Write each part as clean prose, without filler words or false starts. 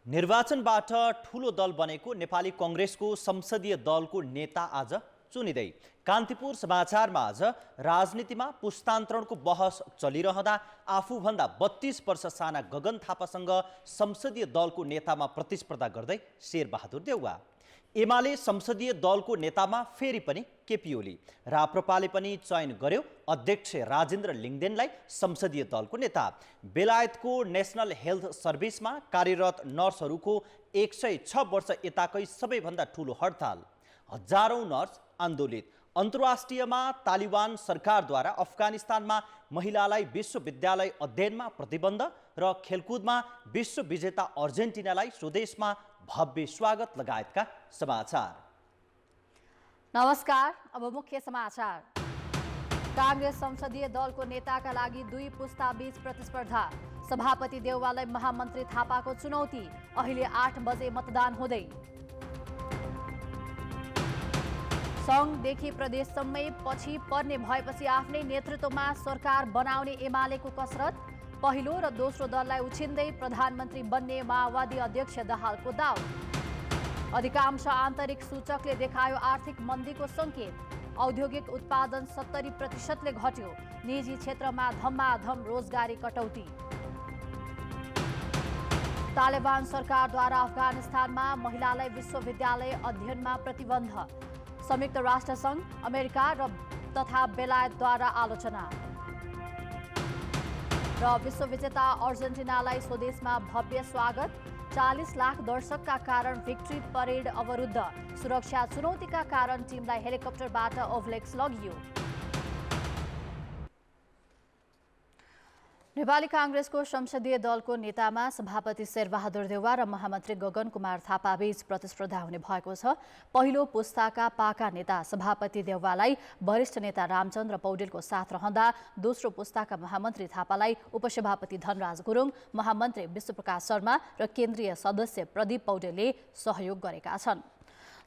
निर्वाचनबाट ठूलो दल बनेको नेपाली कांग्रेसको संसदीय दलको नेता आज चुनिँदै। कान्तिपुर समाचारमा आज राजनीतिमा पुस्तान्तरणको बहस चलिरहँदा आफूभन्दा 32 वर्ष साना गगन थापासँग संसदीय दलको नेतामा प्रतिस्पर्धा गर्दै शेरबहादुर देउवा। एमाले संसदीय दलको नेतामा फेरि पनि केपी ओली। राप्रपाले पनि चयन गर्यो अध्यक्ष राजेन्द्र लिङदेनलाई संसदीय दलको नेता। बेलायतको नेशनल हेल्थ सर्भिसमा कार्यरत नर्सहरूको 106 वर्ष यताकै सबैभन्दा ठूलो हडताल। हजारौं नर्स आन्दोलित। अन्तर्राष्ट्रियमा तालिबान सरकारद्वारा अफगानिस्तानमा महिलालाई विश्वविद्यालय अध्ययनमा प्रतिबन्ध र खेलकुदमा विश्व विजेता अर्जेन्टिनालाई स्वदेशमा भव्य स्वागत लगायतका समाचार। नमस्कार, अब मुख्य समाचार। कांग्रेस संसदीय दलको नेताका लागि दुई पुस्ताबीच प्रतिस्पर्धा। सभापति देउवालाई महामन्त्री थापाको चुनौती। अहिले 8 बजे मतदान हुँदै। संघदेखि प्रदेशसम्मै पछि पर्ने भएपछि आफ्नै नेतृत्वमा सरकार बनाउने एमालेको कसरत। पहिलो र दोस्रो दललाई उछिन्दै प्रधानमन्त्री बन्ने माओवादी अध्यक्ष दाहालको दाउ। अधिकांश आन्तरिक सूचकले देखायो आर्थिक मन्दीको सङ्केत। औद्योगिक उत्पादन 70% घट्यो। निजी क्षेत्रमा धम्माधम रोजगारी कटौती। तालिबान सरकारद्वारा अफगानिस्तानमा महिलालाई विश्वविद्यालय अध्ययनमा प्रतिबन्ध। संयुक्त राष्ट्र संघ, अमेरिका तथा बेलायतद्वारा आलोचना। र विश्वविजेता अर्जेन्टिनालाई स्वदेशमा भव्य स्वागत। 40 लाख दर्शकका कारण भिक्ट्री परेड अवरुद्ध। सुरक्षा चुनौतीका कारण टिमलाई हेलिकप्टरबाट ओभलेक्स लगियो। नेपाली कांग्रेसको संसदीय दलको नेतामा सभापति शेरबहादुर देउवा र महामन्त्री गगन कुमार थापाबीच प्रतिस्पर्धा हुने भएको छ। पहिलो पुस्ताका पाका नेता सभापति देउवालाई वरिष्ठ नेता रामचन्द्र पौडेलको साथ रहँदा दोस्रो पुस्ताका महामन्त्री थापालाई उपसभापति धनराज गुरुङ, महामन्त्री विश्वप्रकाश शर्मा र केन्द्रीय सदस्य प्रदीप पौडेलले सहयोग गरेका छन्।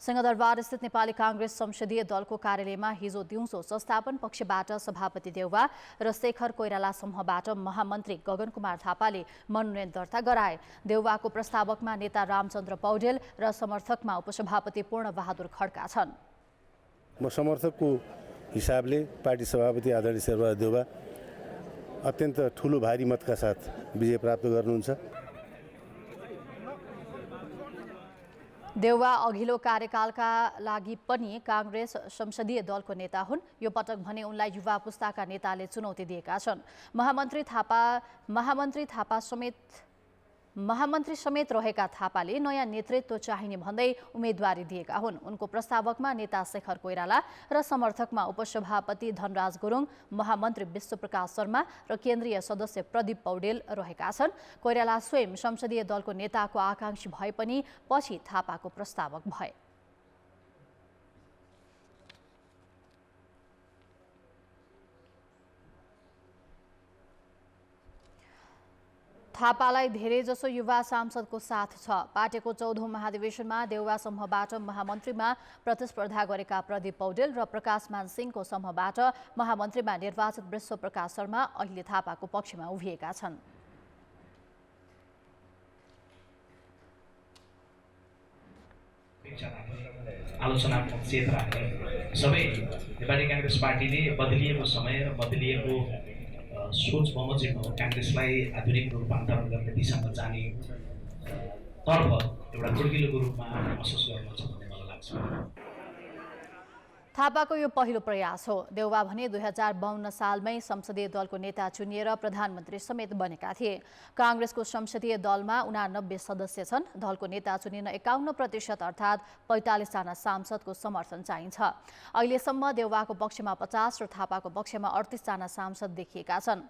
सिंहदरबार स्थित नेपाली कांग्रेस संसदीय दलको कार्यालयमा हिजो दिउँसो संस्थापन पक्षबाट सभापति देउवा र शेखर कोइराला समूहबाट महामन्त्री गगन कुमार थापाले मनोनयन दर्ता गराए। देउवाको प्रस्तावकमा नेता रामचन्द्र पौडेल र समर्थकमा उपसभापति पूर्णबहादुर खड्का छन्। म समर्थकको हिसाबले पार्टी सभापति आदरणीय शेरबहादुर देउवा अत्यन्त ठूलो भारी मतका साथ विजय प्राप्त गर्नुहुन्छ। देउवा अघिल्लो कार्यकालका लागि पनि कांग्रेस संसदीय दलको नेता हुन्। यो पटक भने उनलाई युवा पुस्ताका नेताले चुनौती दिएका छन्। महामन्त्री समेत रहेका थापाले नयाँ नेतृत्व चाहिने भन्दै उम्मेदवारी दिएका हुन्। उनको प्रस्तावकमा नेता शेखर कोइराला र समर्थकमा उपसभापति धनराज गुरुङ, महामन्त्री विश्वप्रकाश शर्मा र केन्द्रीय सदस्य प्रदीप पौडेल रहेका छन्। कोइराला स्वयं संसदीय दलको नेताको आकांक्षी भए पनि पछि थापाको प्रस्तावक भए। थापालाई धेरैजसो युवा सांसदको साथ छ। पार्टीको 14औं महाधिवेशनमा देउवा समूहबाट महामन्त्रीमा प्रतिस्पर्धा गरेका प्रदीप पौडेल र प्रकाशमान सिंहको समूहबाट महामन्त्रीमा निर्वाचित विश्वप्रकाश शर्मा अहिले थापाको पक्षमा उभिएका छन्। आलोचनात्मक चेत राख्ने सबै नेपाली कांग्रेस पार्टीले बदलिएको समय र बदलिएको सोच बमोजिम कांग्रेसलाई आधुनिक रूपान्तरण गर्ने दिशामा जाने तर्फ एउटा खुड्किलोको रूपमा महसुस गर्न छ भन्ने मलाई लाग्छ। थापाको यो पहिलो प्रयास हो। देउवा भने 2052 सालमै संसदीय दलको नेता चुनिएर प्रधानमन्त्री समेत बनेका थिए। कांग्रेसको संसदीय दलमा 89 सदस्य छन्। दलको नेता चुनिन 51% अर्थात् 45 जना सांसदको समर्थन चाहिन्छ। अहिलेसम्म देउवाको पक्षमा 50 र थापाको पक्षमा 38 जना सांसद देखिएका छन्।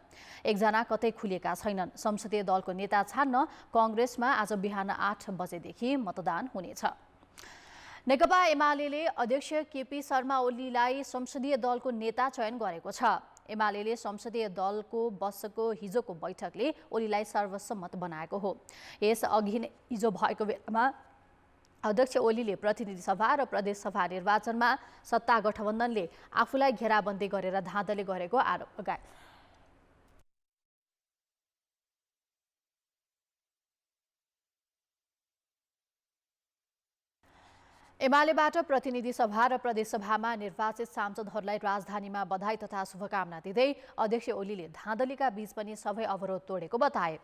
एकजना कतै खुलिएका छैनन्। संसदीय दलको नेता छान्न कांग्रेसमा आज बिहान 8 बजेदेखि मतदान हुनेछ। नेकपा एमाले अध्यक्ष केपी शर्मा ओलीलाई संसदीय दलको नेता चयन गरेको छ। एमाले संसदीय दलको बसको हिजोको बैठकले ओलीलाई सर्वसम्मत बनाएको हो। यसअघि हिजो भएको बेलामा अध्यक्ष ओलीले प्रतिनिधि सभा र प्रदेश सभा निर्वाचनमा सत्ता गठबन्धनले आफूलाई घेराबन्दी गरेर धाँधली गरेको आरोप लगाए। एमालेबाट प्रतिनिधि सभा र प्रदेशसभामा निर्वाचित सांसदहरूलाई राजधानीमा बधाई तथा शुभकामना दिँदै अध्यक्ष ओलीले धाँधलीका बीच पनि सबै अवरोध तोडेको बताए।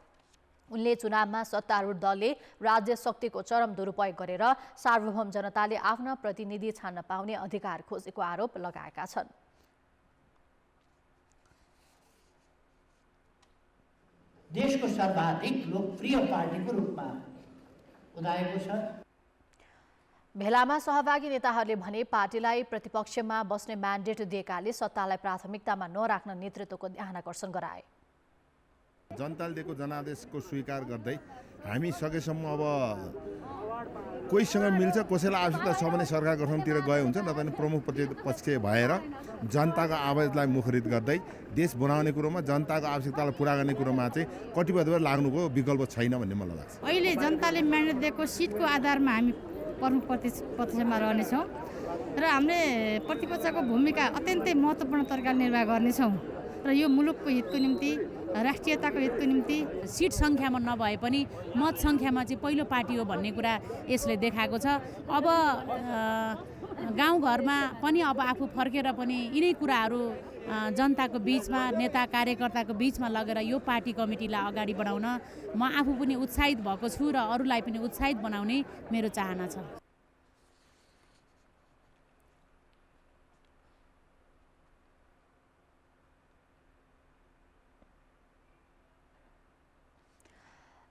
उनले चुनावमा सत्तारूढ दलले राज्य शक्तिको चरम दुरुपयोग गरेर सार्वभौम जनताले आफ्ना प्रतिनिधि छान्न पाउने अधिकार खोजेको आरोप लगाएका छन्। देशको सर्वाधिक लोकप्रिय पार्टीको रूपमा उदाएको छ। भेलामा सहभागी नेताहरूले भने पार्टीलाई प्रतिपक्षमा बस्ने म्यान्डेट दिएकाले सत्तालाई प्राथमिकतामा नराख्न नेतृत्वको ध्यानकर्षण गराए। जनताले दिएको जनादेशको स्वीकार गर्दै हामी सकेसम्म अब कोहीसँग मिल्छ, कसैलाई आवश्यकता छ भने सरकार गठनतिर गए हुन्छ, नत्र भने प्रमुख प्रतिपक्ष भएर जनताको आवाजलाई मुखरित गर्दै देश बनाउने कुरोमा जनताको आवश्यकतालाई पुरा गर्ने कुरोमा चाहिँ कटिबद्ध भएर लाग्नुको विकल्प छैन भन्ने मलाई लाग्छ। अहिले जनताले म्यान्डेट दिएको सिटको आधारमा हामी प्रमुख प्रतिपक्षमा रहनेछौँ र हामीले प्रतिपक्षको भूमिका अत्यन्तै महत्त्वपूर्ण तरिकाले निर्वाह गर्नेछौँ र यो मुलुकको हितको निम्ति, राष्ट्रियताको हितको निम्ति सिट सङ्ख्यामा नभए पनि मत सङ्ख्यामा चाहिँ पहिलो पार्टी हो भन्ने कुरा यसले देखाएको छ। अब गाउँघरमा पनि अब आफू फर्केर पनि यिनै कुराहरू जनताको बिचमा, नेता कार्यकर्ताको बिचमा लगेर यो पार्टी कमिटीलाई अगाडि बढाउन म आफू पनि उत्साहित भएको छु र अरूलाई पनि उत्साहित बनाउने मेरो चाहना छ।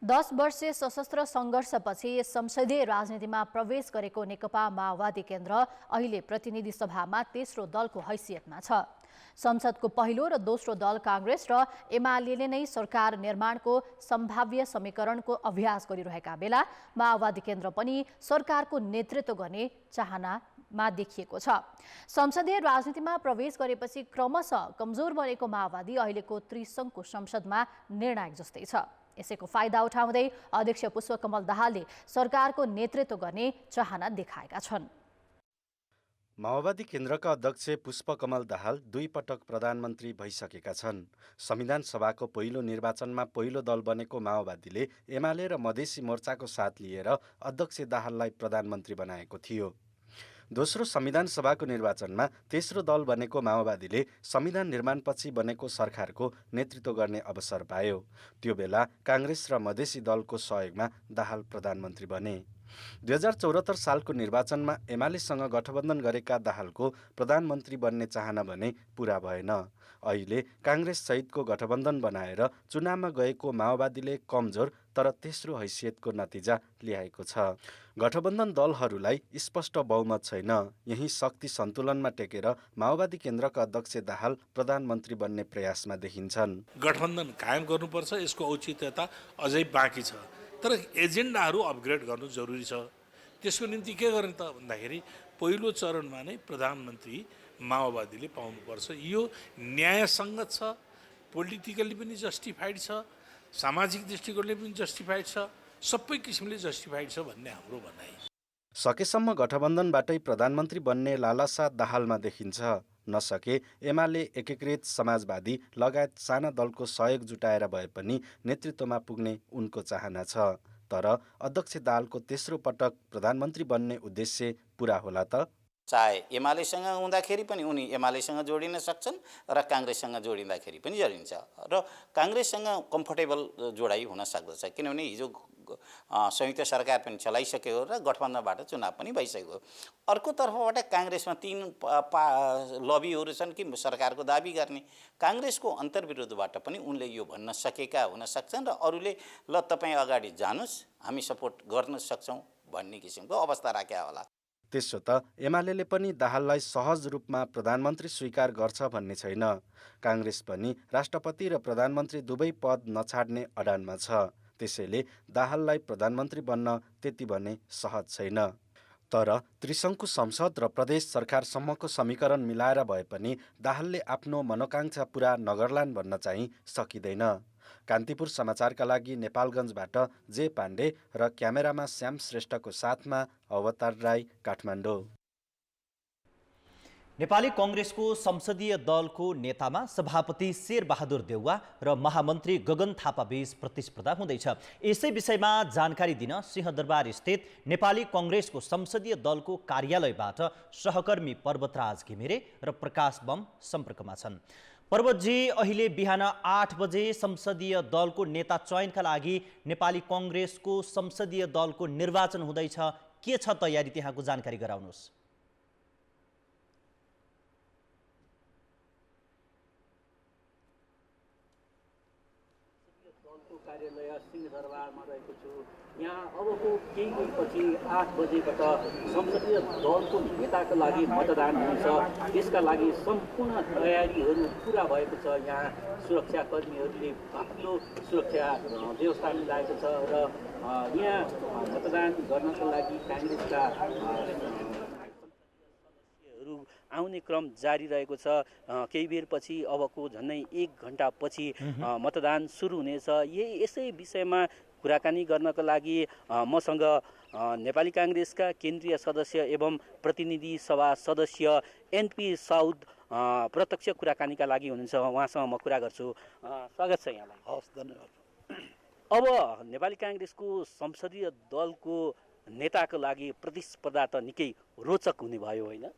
दस वर्षीय सशस्त्र सङ्घर्षपछि संसदीय राजनीतिमा प्रवेश गरेको नेकपा माओवादी केन्द्र अहिले प्रतिनिधि सभामा तेस्रो दलको हैसियतमा छ। संसदको पहिलो र दोस्रो दल काङ्ग्रेस र एमाले नै सरकार निर्माणको सम्भाव्य समीकरणको अभ्यास गरिरहेका बेला माओवादी केन्द्र पनि सरकारको नेतृत्व गर्ने चाहनामा देखिएको छ। संसदीय राजनीतिमा प्रवेश गरेपछि क्रमशः कमजोर बनेको माओवादी अहिलेको त्रिसङ्घको संसदमा निर्णायक जस्तै छ। यसैको फाइदा उठाउँदै अध्यक्ष पुष्पकमल दाहालले सरकारको नेतृत्व गर्ने चाहना देखाएका छन्। माओवादी केन्द्रका अध्यक्ष पुष्पकमल दाहाल 2 पटक प्रधानमन्त्री भइसकेका छन्। संविधान सभाको पहिलो निर्वाचनमा पहिलो दल बनेको माओवादीले एमाले र मधेसी मोर्चाको साथ लिएर अध्यक्ष दाहाललाई प्रधानमन्त्री बनाएको थियो। दोस्रो संविधान सभाको निर्वाचनमा तेस्रो दल बनेको माओवादीले संविधान निर्माणपछि बनेको सरकारको नेतृत्व गर्ने अवसर पायो। त्यो बेला काङ्ग्रेस र मधेसी दलको सहयोगमा दाहाल प्रधानमन्त्री बने। 2074 सालको निर्वाचनमा एमालेसँग गठबन्धन गरेका दाहालको प्रधानमन्त्री बन्ने चाहना भने पूरा भएन। अहिले काङ्ग्रेस सहितको गठबन्धन बनाएर चुनावमा गएको माओवादीले कमजोर तर तेस्रो हैसियतको नतिजा ल्याएको छ। गठबन्धन दलहरूलाई स्पष्ट बहुमत छैन। यही शक्ति सन्तुलनमा टेकेर माओवादी केन्द्रका अध्यक्ष दाहाल प्रधानमन्त्री बन्ने प्रयासमा देखिन्छन्। गठबन्धन कायम गर्नुपर्छ, यसको औचित्यता अझै बाँकी छ, तर एजेन्डाहरू अपग्रेड गर्नु जरुरी छ। त्यसको निम्ति के गर्ने त भन्दाखेरि पहिलो चरणमा नै प्रधानमन्त्री माओवादीले पाउनुपर्छ। यो न्यायसङ्गत छ, पोलिटिकली पनि जस्टिफाइड छ, सामाजिक दृष्टिकोणले पनि जस्टिफाइड छ, सबै किसिमले जस्टिफाइड छ भन्ने हाम्रो भनाइ। सकेसम्म गठबन्धनबाटै प्रधानमन्त्री बन्ने लालसा दाहालमा देखिन्छ। नसके एमाले एकीकृत समाजवादी लगायत साना दलको सहयोग जुटाएर भए पनि नेतृत्वमा पुग्ने उनको चाहना छ। तर अध्यक्ष दाहालको तेस्रो पटक प्रधानमन्त्री बन्ने उद्देश्य पूरा होला त? चाहे एमालेसँग हुँदाखेरि पनि उनी एमालेसँग जोडिन सक्छन् र काङ्ग्रेससँग जोडिँदाखेरि पनि जोडिन्छ र काङ्ग्रेससँग कम्फर्टेबल जोडाइ हुन सक्दछ, किनभने हिजो संयुक्त सरकार पनि चलाइसकेको र गठबन्धनबाट चुनाव पनि भइसक्यो। अर्कोतर्फबाट काङ्ग्रेसमा 3 लबीहरू छन् कि सरकारको दाबी गर्ने। काङ्ग्रेसको अन्तर्विरोधबाट पनि उनले यो भन्न सकेका हुन सक्छन् र अरूले ल तपाईँ अगाडि जानुहोस्, हामी सपोर्ट गर्न सक्छौँ भन्ने किसिमको अवस्था राख्या होला। त्यसो त एमाले पनि दाहाललाई सहज रूपमा प्रधानमन्त्री स्वीकार गर्छ भन्ने छैन। काङ्ग्रेस पनि राष्ट्रपति र प्रधानमन्त्री दुवै पद नछाड्ने अडानमा छ। त्यसैले दाहाललाई प्रधानमन्त्री बन्न त्यति भने सहज छैन। तर त्रिसङ्घको संसद र प्रदेश सरकारसम्मको समीकरण मिलाएर भए पनि दाहालले आफ्नो मनोकांक्षा पूरा नगर्लान् भन्न चाहिँ सकिँदैन। कान्तिपुर समाचारका लागि नेपालगञ्जबाट जे पाण्डे र क्यामेरामा श्याम श्रेष्ठको साथमा अवतार राई, काठमाडौँ। नेपाली कङ्ग्रेसको संसदीय दलको नेतामा सभापति शेरबहादुर देउवा र महामन्त्री गगन थापाबीच प्रतिस्पर्धा हुँदैछ। यसै विषयमा जानकारी दिन सिंहदरबार स्थित नेपाली कङ्ग्रेसको संसदीय दलको कार्यालयबाट सहकर्मी पर्वतराज घिमिरे र प्रकाश बम सम्पर्कमा छन्। पर्वतजी, अहिले बिहान 8 बजे संसदीय दलको नेता चयनका लागि नेपाली कङ्ग्रेसको संसदीय दलको निर्वाचन हुँदैछ। के छ तयारी, त्यहाँको जानकारी गराउनुहोस्। कार्यालय सिंहदरबारमा रहेको छु। यहाँ अबको केही पछि 8 बजेबाट संसदीय दलको नेताका लागि मतदान हुन्छ। त्यसका लागि सम्पूर्ण तयारीहरू पुरा भएको छ। यहाँ सुरक्षाकर्मीहरूले बाक्लो सुरक्षा व्यवस्था मिलाएको छ र यहाँ मतदान गर्नका लागि काङ्ग्रेसका आउने क्रम जारी रहेको छ। केही बेरपछि अबको झन्डै 1 घण्टा पछि मतदान सुरु हुनेछ। यसै विषयमा कुराकानी गर्नका लागि मसँग नेपाली काङ्ग्रेसका केन्द्रीय सदस्य एवं प्रतिनिधि सभा सदस्य एनपी साउद प्रत्यक्ष कुराकानीका लागि हुनुहुन्छ। उहाँसँग म कुरा गर्छु। स्वागत छ यहाँलाई। हस्, धन्यवाद। अब नेपाली काङ्ग्रेसको संसदीय दलको नेताको लागि प्रतिस्पर्धा त निकै रोचक हुने भयो, होइन?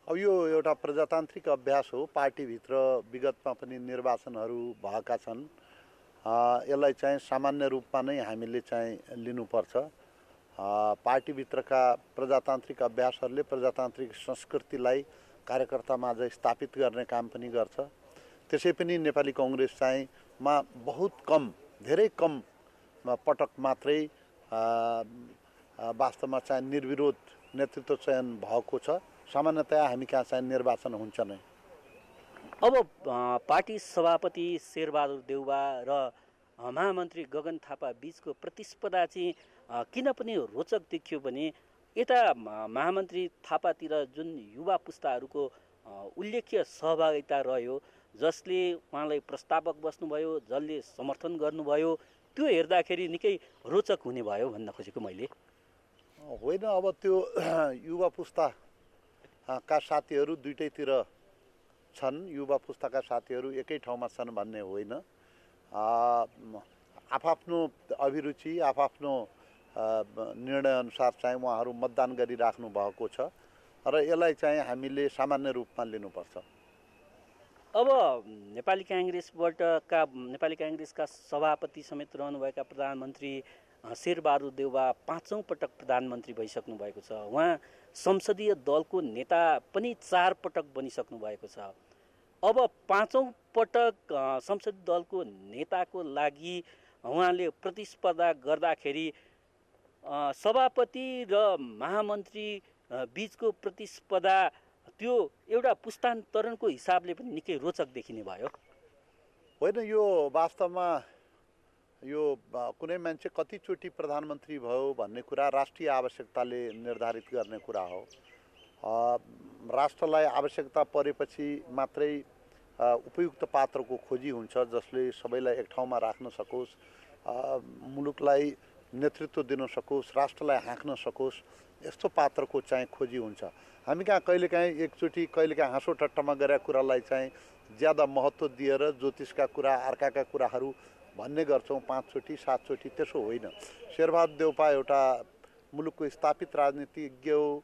अब यो एउटा प्रजातान्त्रिक अभ्यास हो। पार्टीभित्र विगतमा पनि निर्वाचनहरू भएका छन्। यसलाई चाहिँ सामान्य रूपमा नै हामीले चाहिँ लिनुपर्छ। पार्टीभित्रका प्रजातान्त्रिक अभ्यासहरूले प्रजातान्त्रिक संस्कृतिलाई कार्यकर्तामा चाहिँ स्थापित गर्ने काम पनि गर्छ। त्यसै पनि नेपाली कङ्ग्रेस चाहिँ बहुत कम, धेरै कम पटक मात्रै वास्तवमा चाहिँ निर्विरोध नेतृत्व चयन भएको छ। सामान्यतया हामी कहाँ चाहिँ निर्वाचन हुन्छ नै। अब पार्टी सभापति शेरबहादुर देउवा र महामन्त्री गगन थापा बीचको प्रतिस्पर्धा चाहिँ किन पनि रोचक देखियो भने यता महामन्त्री थापातिर जुन युवा पुस्ताहरूको उल्लेख्य सहभागिता रह्यो, जसले उहाँलाई प्रस्तावक बस्नुभयो, जसले समर्थन गर्नुभयो, त्यो हेर्दाखेरि निकै रोचक हुने भयो भन्न खोजेको मैले। होइन, अब त्यो युवा पुस्ता का साथीहरू दुईटैतिर छन्। युवा पुस्ताका साथीहरू एकै ठाउँमा छन् भन्ने होइन। आफ्नो अभिरुचि, आफ्नो निर्णयअनुसार चाहिँ उहाँहरू मतदान गरिराख्नु भएको छ र यसलाई चाहिँ हामीले सामान्य रूपमा लिनुपर्छ। अब नेपाली काङ्ग्रेसका सभापति समेत रहनुभएका प्रधानमन्त्री शेरबहादुर देउवा 5औं पटक प्रधानमन्त्री भइसक्नु भएको छ। उहाँ संसदीय दलको नेता पनि 4 पटक बनिसक्नु भएको छ। अब 5औं पटक संसदीय दलको नेताको लागि उहाँले प्रतिस्पर्धा गर्दाखेरि सभापति र महामन्त्री बीचको प्रतिस्पर्धा त्यो एउटा पुस्तान्तरणको हिसाबले पनि निकै रोचक देखिने भयो। होइन, यो वास्तवमा यो कुनै मान्छे कतिचोटि प्रधानमन्त्री भयो भन्ने कुरा राष्ट्रिय आवश्यकताले निर्धारित गर्ने कुरा हो। राष्ट्रलाई आवश्यकता परेपछि मात्रै उपयुक्त पात्रको खोजी हुन्छ, जसले सबैलाई एक ठाउँमा राख्न सकोस्, मुलुकलाई नेतृत्व दिन सकोस्, राष्ट्रलाई हाँक्न सकोस्, यस्तो पात्रको चाहिँ खोजी हुन्छ। हामी कहाँ कहिलेकाहीँ एकचोटि कहिलेकाहीँ हाँसो ठट्टामा गरेका कुरालाई चाहिँ ज्यादा महत्त्व दिएर ज्योतिषका कुरा, अर्काका कुराहरू भन्ने गर्छौँ 5 चोटि 7 चोटि। त्यसो होइन। शेरबहादुर देउवा एउटा मुलुकको स्थापित राजनीतिज्ञ हो,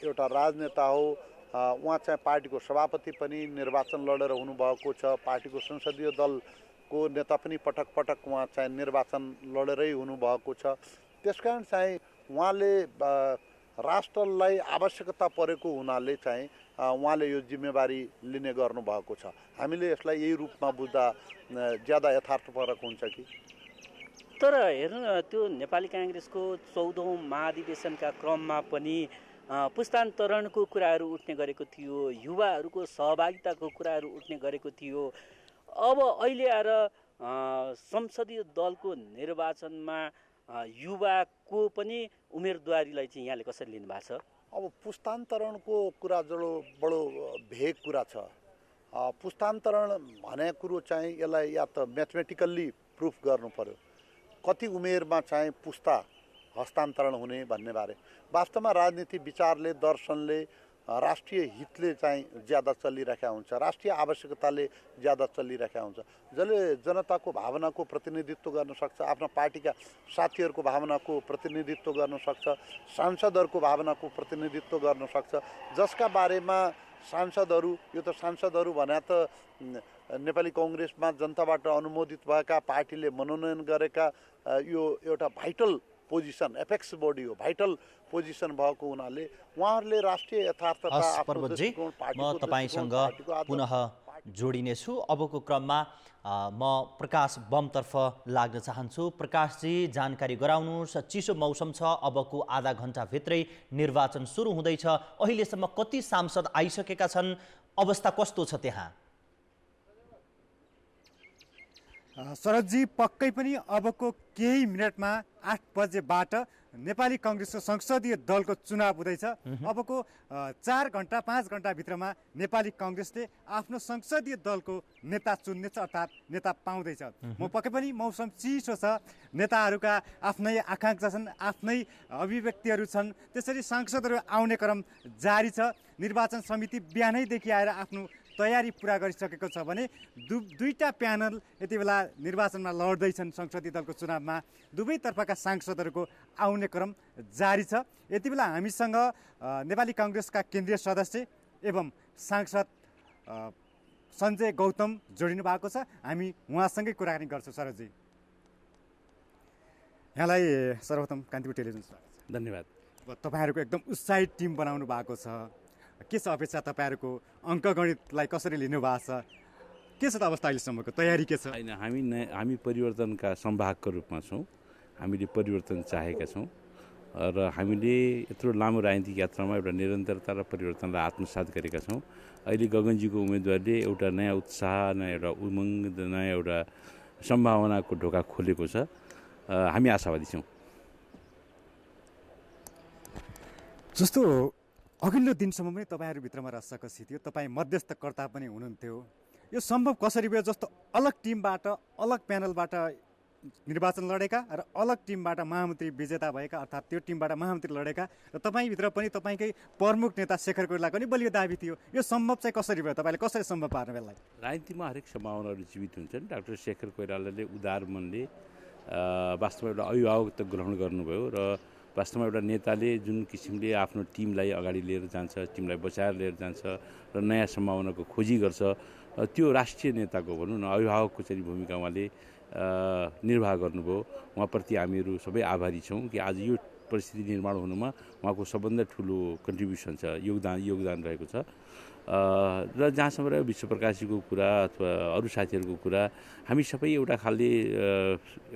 एउटा राजनेता हो। उहाँ चाहिँ पार्टीको सभापति पनि निर्वाचन लडेर हुनुभएको छ। पार्टीको संसदीय दलको नेता पनि पटक पटक उहाँ चाहिँ निर्वाचन लडेरै हुनुभएको छ। त्यसकारण चाहिँ उहाँले राष्ट्रलाई आवश्यकता परेको हुनाले चाहिँ उहाँले यो जिम्मेवारी लिने गर्नुभएको छ। हामीले यसलाई यही रूपमा बुझ्दा ज्यादा यथार्थपरक हुन्छ कि? तर हेर्नु न, त्यो नेपाली काङ्ग्रेसको 14औं महाधिवेशनका क्रममा पनि पुस्तान्तरणको कुराहरू उठ्ने गरेको थियो, युवाहरूको सहभागिताको कुराहरू उठ्ने गरेको थियो। अब अहिले आएर संसदीय दलको निर्वाचनमा युवाको पनि उम्मेदवारीलाई चाहिँ यहाँले कसरी लिनुभएको छ? अब पुस्तान्तरणको कुरा बडो भेग कुरा छ। पुस्तान्तरण भने कुरो चाहिँ यसलाई या त म्याथमेटिकल्ली प्रुफ गर्नु पर्यो, कति उमेरमा चाहिँ पुस्ता हस्तान्तरण हुने भन्ने बारे। वास्तवमा राजनीति विचारले, दर्शनले राष्ट्रिय हितले चाहिँ ज्यादा चलिरहेका हुन्छ, राष्ट्रिय आवश्यकताले ज्यादा चलिरहेका हुन्छ। जसले जनताको भावनाको प्रतिनिधित्व गर्न सक्छ, आफ्ना पार्टीका साथीहरूको भावनाको प्रतिनिधित्व गर्न सक्छ, सांसदहरूको भावनाको प्रतिनिधित्व गर्न सक्छ, जसका बारेमा सांसदहरू, यो त सांसदहरू भने त नेपाली कङ्ग्रेसमा जनताबाट अनुमोदित भएका, पार्टीले मनोनयन गरेका, यो एउटा भाइटल पोजिसन, एपेक्स बडी हो, भाइटल पोजिसन भएको हुनाले उहाँहरूले राष्ट्रिय यथार्थता पर्वतजी, म तपाईँसँग पुनः जोडिनेछु। अबको क्रममा म प्रकाश बमतर्फ लाग्न चाहन्छु। प्रकाशजी, जानकारी गराउनुहोस्, चिसो मौसम छ, अबको आधा घन्टाभित्रै निर्वाचन सुरु हुँदैछ। अहिलेसम्म कति सांसद आइसकेका छन्, अवस्था कस्तो छ त्यहाँ? शरदजी, पक्कै पनि अबको केही मिनटमा 8 बजेबाट नेपाली कङ्ग्रेसको संसदीय दलको चुनाव हुँदैछ। अबको 4 घण्टा 5 घण्टाभित्रमा नेपाली कङ्ग्रेसले आफ्नो संसदीय दलको नेता चुन्नेछ, अर्थात् नेता पाउँदैछ। म पक्कै पनि मौसम चिसो छ, नेताहरूका आफ्नै आकाङ्क्षा छन्, आफ्नै अभिव्यक्तिहरू छन्, त्यसरी सांसदहरू आउने क्रम जारी छ। निर्वाचन समिति बिहानैदेखि आएर आफ्नो तयारी पुरा गरिसकेको छ भने दुईटा प्यानल यति बेला निर्वाचनमा लड्दैछन् संसदीय दलको चुनावमा। दुवैतर्फका सांसदहरूको आउने क्रम जारी छ। यति बेला हामीसँग नेपाली कङ्ग्रेसका केन्द्रीय सदस्य एवं सांसद सञ्जय गौतम जोडिनु भएको छ। हामी उहाँसँगै कुराकानी गर्छौँ। शरदजी, यहाँलाई सर्वप्रथम कान्तिपुर टेलिभिजन स्वागत छ। धन्यवाद। तपाईँहरूको एकदम उत्साहित टिम बनाउनु भएको छ, के छ अपेक्षा? तपाईँहरूको अङ्कगणितलाई कसरी लिनुभएको छ? के छ त अवस्था अहिलेसम्मको तयारी के छ? होइन, हामी परिवर्तनका सम्वाहकको रूपमा छौँ। हामीले परिवर्तन चाहेका छौँ र हामीले यत्रो लामो राजनीतिक यात्रामा एउटा निरन्तरता र परिवर्तनलाई आत्मसात गरेका छौँ। अहिले गगनजीको उम्मेदवारले एउटा नयाँ उत्साह, नयाँ एउटा उमङ्ग, नयाँ एउटा सम्भावनाको ढोका खोलेको छ। हामी आशावादी छौँ। जस्तो अघिल्लो दिनसम्म पनि तपाईँहरूभित्रमा रसकसी थियो, तपाईँ मध्यस्थकर्ता पनि हुनुहुन्थ्यो। यो सम्भव कसरी भयो? जस्तो अलग टिमबाट, अलग प्यानलबाट निर्वाचन लडेका र अलग टिमबाट महामन्त्री विजेता भएका, अर्थात् त्यो टिमबाट महामन्त्री लडेका, र तपाईँभित्र पनि तपाईँकै प्रमुख नेता शेखर कोइरालाको पनि बलियो दाबी थियो। यो सम्भव चाहिँ कसरी भयो? तपाईँले कसरी सम्भव पार्नु यसलाई? राजनीतिमा हरेक सम्भावनाहरू जीवित हुन्छन्। डाक्टर शेखर कोइरालाले उदार मनले वास्तवमा एउटा अभिभावकत्व ग्रहण गर्नुभयो र वास्तवमा एउटा नेताले जुन किसिमले आफ्नो टिमलाई अगाडि लिएर जान्छ, टिमलाई बचाएर लिएर जान्छ र नयाँ सम्भावनाको खोजी गर्छ, त्यो राष्ट्रिय नेताको भनौँ न अभिभावकको चाहिँ भूमिका उहाँले निर्वाह गर्नुभयो। उहाँप्रति हामीहरू सबै आभारी छौँ कि आज यो परिस्थिति निर्माण हुनुमा उहाँको सबभन्दा ठुलो कन्ट्रिब्युसन छ, योगदान रहेको छ। र जहाँसम्म रह्यो विश्वप्रकाशजीको कुरा अथवा अरू साथीहरूको कुरा, हामी सबै एउटा खालले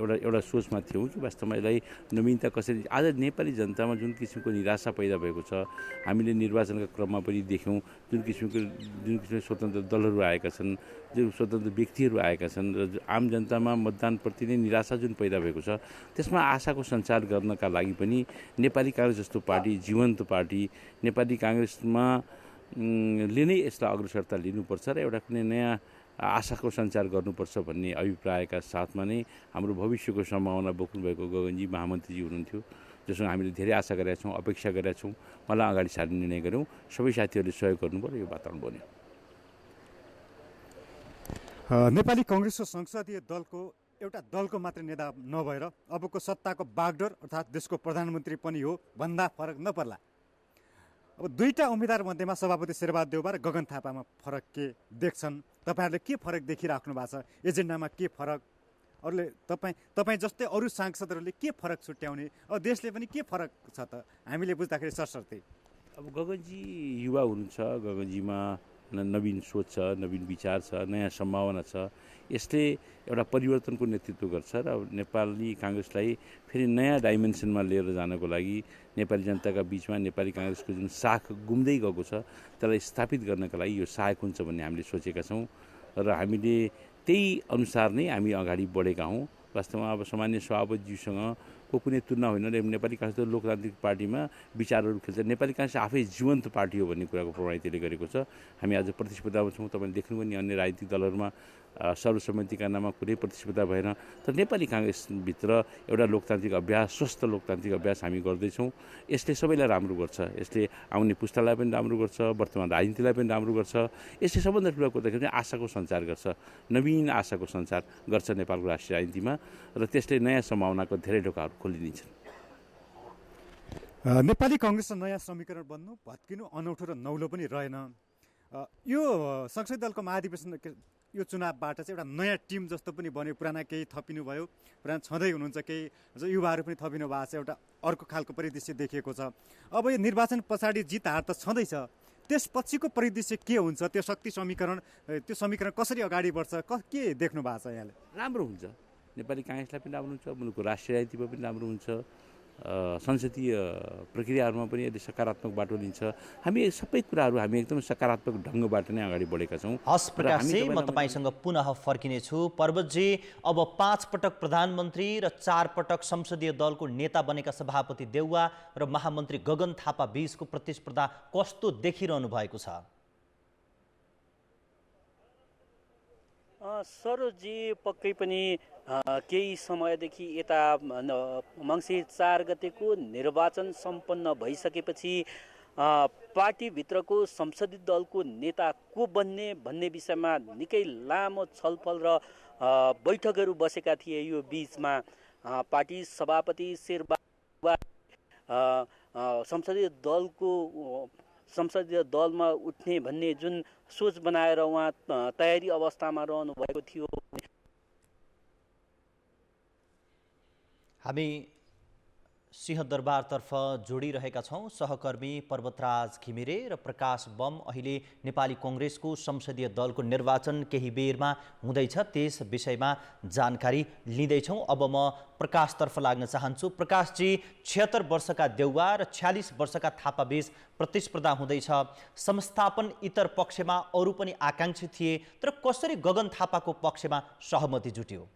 एउटा सोचमा थियौँ कि वास्तवमा यसलाई नवीनता कसरी, आज नेपाली जनतामा जुन किसिमको निराशा पैदा भएको छ, हामीले निर्वाचनका क्रममा पनि देख्यौँ जुन किसिमको स्वतन्त्र दलहरू आएका छन्, जुन स्वतन्त्र व्यक्तिहरू आएका छन् र आम जनतामा मतदानप्रति नै निराशा जुन पैदा भएको छ, त्यसमा आशाको सञ्चार गर्नका लागि पनि नेपाली काङ्ग्रेस जस्तो पार्टी, जीवन्त पार्टी, नेपाली काङ्ग्रेसमा ले नै यसलाई अग्रसरता लिनुपर्छ र एउटा कुनै नयाँ आशाको सञ्चार गर्नुपर्छ भन्ने अभिप्रायका साथमा नै हाम्रो भविष्यको सम्भावना बोक्नुभएको गगनजी महामन्त्रीजी हुनुहुन्थ्यो, जससँग हामीले धेरै आशा गरेका छौँ, अपेक्षा गरेका छौँ। उहाँलाई अगाडि सार्ने निर्णय गऱ्यौँ। सबै साथीहरूले सहयोग गर्नुभयो र यो वातावरण बन्यो। नेपाली कङ्ग्रेसको संसदीय दलको एउटा दलको मात्र नेता नभएर अबको सत्ताको बागडोर अर्थात् देशको प्रधानमन्त्री पनि हो भन्दा फरक नपर्ला। अब दुईटा उम्मेदवार मध्येमा सभापति शेरबहादुर देउवा र गगन थापामा फरक के देख्छन्? तपाईँहरूले के फरक देखिराख्नु भएको छ? एजेन्डामा के फरक? अरूले तपाईँ जस्तै अरू सांसदहरूले के फरक छुट्याउने? अब देशले पनि के फरक छ त हामीले बुझ्दाखेरि सरसर्ती? अब गगनजी युवा हुनुहुन्छ, गगनजीमा नवीन सोच छ, नवीन विचार छ, नयाँ सम्भावना छ। यसले एउटा परिवर्तनको नेतृत्व गर्छ र नेपाली काङ्ग्रेसलाई फेरि नयाँ डाइमेन्सनमा लिएर जानको लागि नेपाली जनताका बिचमा नेपाली काङ्ग्रेसको जुन साख गुम्दै गएको छ त्यसलाई स्थापित गर्नका लागि यो सहायक हुन्छ भन्ने हामीले सोचेका छौँ र हामीले त्यही अनुसार नै हामी अगाडि बढेका हौँ। वास्तवमा अब सामान्य सभापतिज्यूसँग को कुनै तुलना होइन र नेपाली काङ्ग्रेस लोकतान्त्रिक पार्टीमा विचारहरू खेल्छ। नेपाली काङ्ग्रेस आफै जीवन्त पार्टी हो भन्ने कुराको प्रमाणित त्यसले गरेको छ। हामी आज प्रतिस्पर्धामा छौँ। तपाईँले देख्नुभयो नि अन्य राजनीतिक दलहरूमा सर्वसम्मतिका नाममा कुनै प्रतिस्पर्धा भएन। तर नेपाली काङ्ग्रेसभित्र एउटा लोकतान्त्रिक अभ्यास, स्वस्थ लोकतान्त्रिक अभ्यास हामी गर्दैछौँ। यसले सबैलाई राम्रो गर्छ, यसले आउने पुस्तालाई पनि राम्रो गर्छ, वर्तमान राजनीतिलाई पनि राम्रो गर्छ। यसले सबभन्दा ठुलो कुरा के भने आशाको सञ्चार गर्छ, नवीन आशाको सञ्चार गर्छ नेपालको राष्ट्रिय राजनीतिमा, र त्यसले नयाँ सम्भावनाको धेरै ढोकाहरू खोलिदिन्छन्। नेपाली काङ्ग्रेसको नयाँ समीकरण बन्नु, भत्किनु अनौठो र नौलो पनि रहेन। यो संसदीय दलको महाधिवेशन यो चुनावबाट चाहिँ एउटा नयाँ टिम जस्तो पनि बन्यो। पुराना केही थपिनु भयो, पुराना छँदै हुनुहुन्छ, केही युवाहरू पनि थपिनु भएको छ, एउटा अर्को खालको परिदृश्य देखिएको छ। अब यो निर्वाचन पछाडि जित हार त छँदैछ, त्यसपछिको परिदृश्य के हुन्छ, त्यो शक्ति समीकरण, त्यो समीकरण कसरी अगाडि बढ्छ, के देख्नु भएको छ यहाँले? राम्रो हुन्छ, नेपाली काङ्ग्रेसलाई पनि राम्रो हुन्छ, मुलुकको राष्ट्रिय राजनीतिमा पनि राम्रो हुन्छ, संसदीय प्रक्रियाहरूमा पनि यदि सकारात्मक बाटो लिन्छ। हामी सबै कुराहरू हामी एकदम सकारात्मक ढङ्गबाट नै अगाडि बढेका छौँ। हस् प्रकाशजी, म तपाईँसँग पुनः फर्किनेछु। पर्वतजी, अब 5 पटक प्रधानमन्त्री र 4 पटक संसदीय दलको नेता बनेका सभापति देउवा र महामन्त्री गगन थापा बीचको प्रतिस्पर्धा कस्तो देखिरहनु भएको छ? सरोजी, पक्कै पनि केही समयदेखि यता मङ्सिर 4 गतेको निर्वाचन सम्पन्न भइसकेपछि पार्टीभित्रको संसदीय दलको नेता को बन्ने भन्ने विषयमा निकै लामो छलफल र बैठकहरू बसेका थिए। यो बीचमा पार्टी सभापति शेरबहादुर संसदीय दलमा उठ्ने भन्ने जुन सोच बनाएर उहाँ तयारी अवस्थामा रहनु भएको थियो। हामी सिंहदरबारतर्फ जोडिरहेका छौँ। सहकर्मी पर्वतराज घिमिरे र प्रकाश बम अहिले नेपाली काङ्ग्रेसको संसदीय दलको निर्वाचन केही बेरमा हुँदैछ, त्यस विषयमा जानकारी लिँदैछौँ। अब म प्रकाशतर्फ लाग्न चाहन्छु। प्रकाशजी, 76 वर्षका देउवा र 46 वर्षका थापा बीच प्रतिस्पर्धा हुँदैछ। संस्थापन इतर पक्षमा अरू पनि आकाङ्क्षी थिए, तर कसरी गगन थापाको पक्षमा सहमति जुट्यो?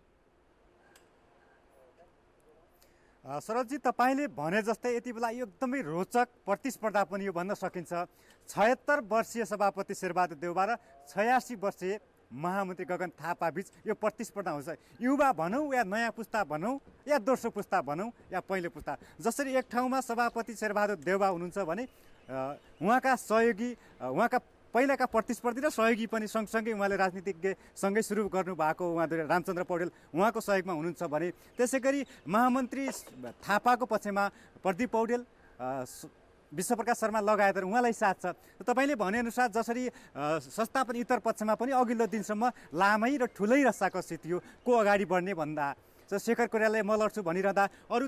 शरदजी, तपाईँले भने जस्तै यति बेला यो एकदमै रोचक प्रतिस्पर्धा पनि यो भन्न सकिन्छ। 76 वर्षीय सभापति शेरबहादुर देउवा र 86 वर्षीय महामन्त्री गगन थापा बीच यो प्रतिस्पर्धा हुन्छ। युवा भनौँ या नयाँ पुस्ता भनौँ या दोस्रो पुस्ता भनौँ या पहिलो पुस्ता, जसरी एक ठाउँमा सभापति शेरबहादुर देउवा हुनुहुन्छ भने उहाँका सहयोगी, उहाँका पहिलाका प्रतिस्पर्धी र सहयोगी पनि सँगसँगै उहाँले राजनीतिज्ञसँगै सुरु गर्नुभएको उहाँले रामचन्द्र पौडेल उहाँको सहयोगमा हुनुहुन्छ भने, त्यसै गरी महामन्त्री थापाको पक्षमा प्रदीप पौडेल, विश्वप्रकाश शर्मा लगायत उहाँलाई साथ छ। तपाईँले भनेअनुसार जसरी संस्थापन इतर पक्षमा पनि अघिल्लो दिनसम्म लामै र ठुलै रस्साको स्थिति हो, को अगाडि बढ्ने भन्दा शेखर कोइरालाले म लड्छु भनिरहँदा अरू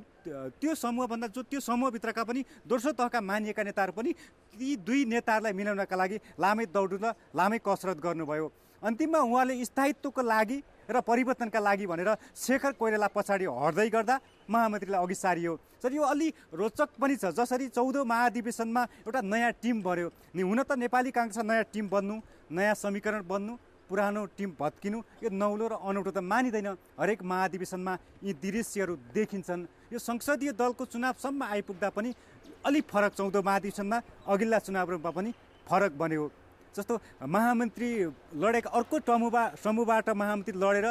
त्यो समूहभन्दा त्यो समूहभित्रका पनि दोस्रो तहका मानिएका नेताहरू पनि ती दुई नेताहरूलाई मिलाउनका लागि लामै दौड र लामै कसरत गर्नुभयो। अन्तिममा उहाँले स्थायित्वको लागि र परिवर्तनका लागि भनेर शेखर कोइराला पछाडि हट्दै गर्दा महामन्त्रीलाई अघि सारियो। सर, यो अलि रोचक पनि छ, जसरी 14औं महाधिवेशनमा एउटा नयाँ टिम बन्यो नि। हुन त नेपाली काङ्ग्रेसमा नयाँ टिम बन्नु, नयाँ समीकरण बन्नु, पुरानो टिम भत्किनु यो नौलो र अनौठो त मानिँदैन। हरेक महाधिवेशनमा यी दृश्यहरू देखिन्छन्। यो संसदीय दलको चुनावसम्म आइपुग्दा पनि अलि फरक, 14औं महाधिवेशनमा अघिल्ला चुनावहरूमा पनि फरक बन्यो। जस्तो महामन्त्री लडेका अर्को समूहबाट महामन्त्री लडेर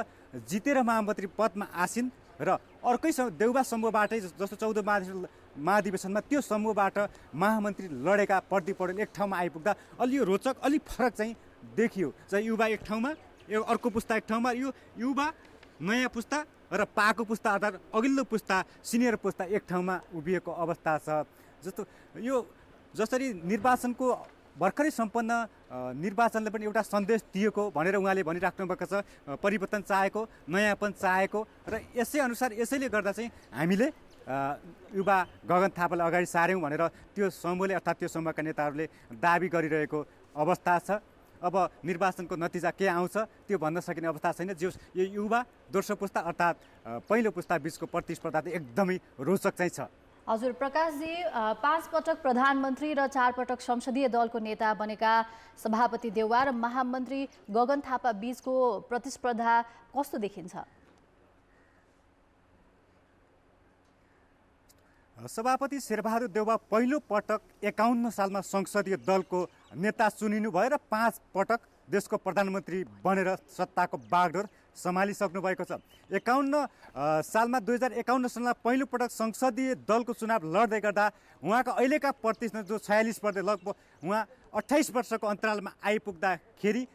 जितेर महामन्त्री पदमा आसीन र अर्कै देउबा समूहबाटै जस्तो 14औं महाधिवेशनमा त्यो समूहबाट महामन्त्री लडेका प्रदीप पौडेल एक ठाउँमा आइपुग्दा अलि रोचक, अलि फरक चाहिँ देखियो। चाहिँ युवा एक ठाउँमा, अर्को पुस्ता एक ठाउँमा, यो युवा नयाँ पुस्ता र पाको पुस्ता अर्थात् अघिल्लो पुस्ता सिनियर पुस्ता एक ठाउँमा उभिएको अवस्था छ। जस्तो यो जसरी निर्वाचनको भर्खरै सम्पन्न निर्वाचनले पनि एउटा सन्देश दिएको भनेर उहाँले भनिराख्नु भएको छ, परिवर्तन चाहेको, नयाँपन चाहेको, र यसै अनुसार यसैले गर्दा चाहिँ हामीले युवा गगन थापालाई अगाडि सार्यौँ भनेर त्यो समूहले अर्थात् त्यो समूहका नेताहरूले दाबी गरिरहेको अवस्था छ। अब निर्वाचनको नतिजा के आउँछ त्यो भन्न सकिने अवस्था छैन। जो यो युवा दोस्रो पुस्ता अर्थात् पहिलो पुस्ता बिचको प्रतिस्पर्धा चाहिँ एकदमै रोचक चाहिँ छ। हजुर प्रकाशजी, 5 पटक प्रधानमन्त्री र 4 पटक संसदीय दलको नेता बनेका सभापति देउवा र महामन्त्री गगन थापा बीचको प्रतिस्पर्धा कस्तो देखिन्छ? सभापति शेरबहादुर देउवा पहिलो पटक 51 सालमा संसदीय दलको नेता चुनिनु भयो र 5 पटक देशको प्रधानमन्त्री बनेर सत्ताको बागडोर सम्हालिसक्नु भएको छ। 2051 सालमा पहिलो पटक संसदीय दलको चुनाव लड्दै गर्दा उहाँका अहिलेका प्रतिशत जो 46% लगभग उहाँ 28 वर्षको अन्तरालमा आइपुग्दाखेरि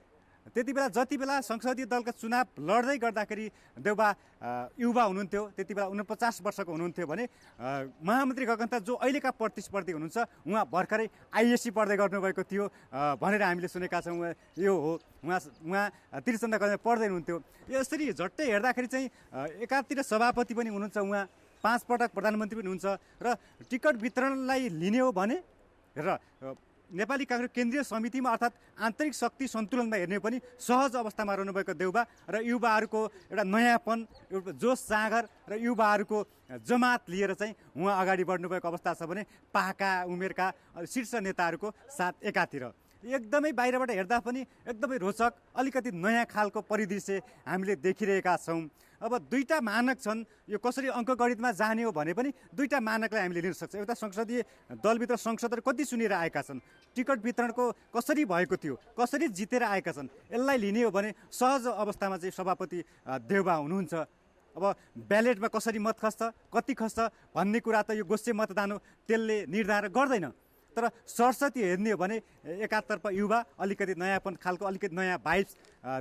त्यति बेला जति बेला संसदीय दलका चुनाव लड्दै गर्दाखेरि देउबा युवा हुनुहुन्थ्यो, त्यति बेला 49 वर्षको हुनुहुन्थ्यो भने महामन्त्री गगन थापा जो अहिलेका प्रतिस्पर्धी हुनुहुन्छ उहाँ भर्खरै आइएससी पढ्दै गर्नुभएको थियो भनेर हामीले सुनेका छौँ। यो हो, उहाँ त्रिचन्द्र गजमेर पढ्दै हुनुहुन्थ्यो। यसरी झट्टै हेर्दाखेरि चाहिँ एकातिर सभापति पनि हुनुहुन्छ, उहाँ 5 पटक प्रधानमन्त्री पनि हुनुहुन्छ र टिकट वितरणलाई लिने हो भने र नेपाली काङ्ग्रेस केन्द्रीय समितिमा अर्थात् आन्तरिक शक्ति सन्तुलनमा हेर्ने पनि सहज अवस्थामा रहनुभएको देउबा र युवाहरूको एउटा नयाँपन, एउटा जोस जाँगर र युवाहरूको जमात लिएर चाहिँ उहाँ अगाडि बढ्नुभएको अवस्था छ भने पाका उमेरका शीर्ष नेताहरूको साथ एकातिर एकदमै बाहिरबाट हेर्दा पनि एकदमै रोचक अलिकति नयाँ खालको परिदृश्य हामीले देखिरहेका छौँ। अब दुईटा मानक छन्, यो कसरी अङ्कगणितमा जाने हो भने पनि दुईटा मानकलाई हामीले लिन सक्छौँ। एउटा संसदीय दलभित्र सांसदहरू कति चुनेर आएका छन्, टिकट वितरणको कसरी भएको थियो, कसरी जितेर आएका छन्, यसलाई लिने हो भने सहज अवस्थामा चाहिँ सभापति देउबा हुनुहुन्छ। अब ब्यालेटमा कसरी मत खस्छ, कति खस्छ भन्ने कुरा त यो गोष्ठी मतदान हो, त्यसले निर्धारण गर्दैन। तर सरस्वती हेर्ने हो भने एकातर्फ युवा अलिकति नयाँपन खालको अलिकति नयाँ भाइब्स